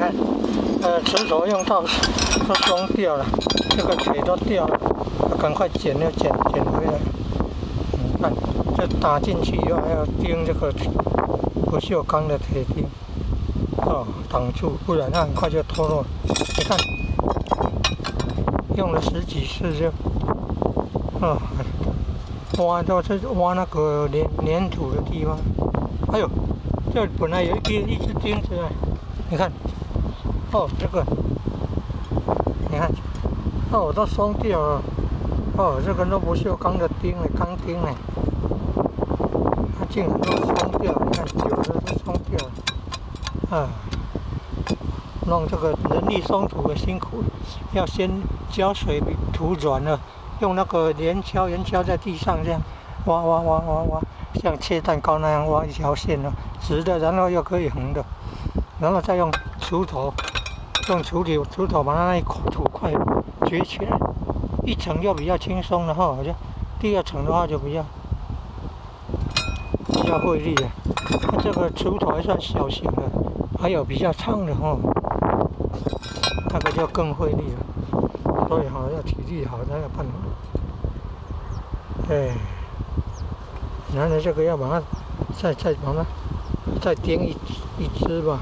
看，石头用到都松掉了，这个腿都掉了，赶快剪回来。你看，这打进去以后还要钉这个不锈钢的铁钉，挡住，不然它很快就脱落。你看，用了10几次就，挖到这挖那个粘土的地方，哎呦，这本来有一只钉子啊，你看，这个，你看，都松掉了，这个都不锈钢的钉嘞，钢钉嘞，它竟然都松掉，你看久了都松掉了，弄这个人力松土的辛苦，要先浇水土软了，用那个圆锹在地上这样挖，像切蛋糕那样挖一条线了，直的，然后又可以横的，然后再用锄头把它那一土块掘起来，一层就比较轻松了好像第2层的话就比较费力了。它这个锄头还算小型的，还有比较长的那个就更费力了，所以要体力好才有办法。然后这个要把它再把它再钉一支吧，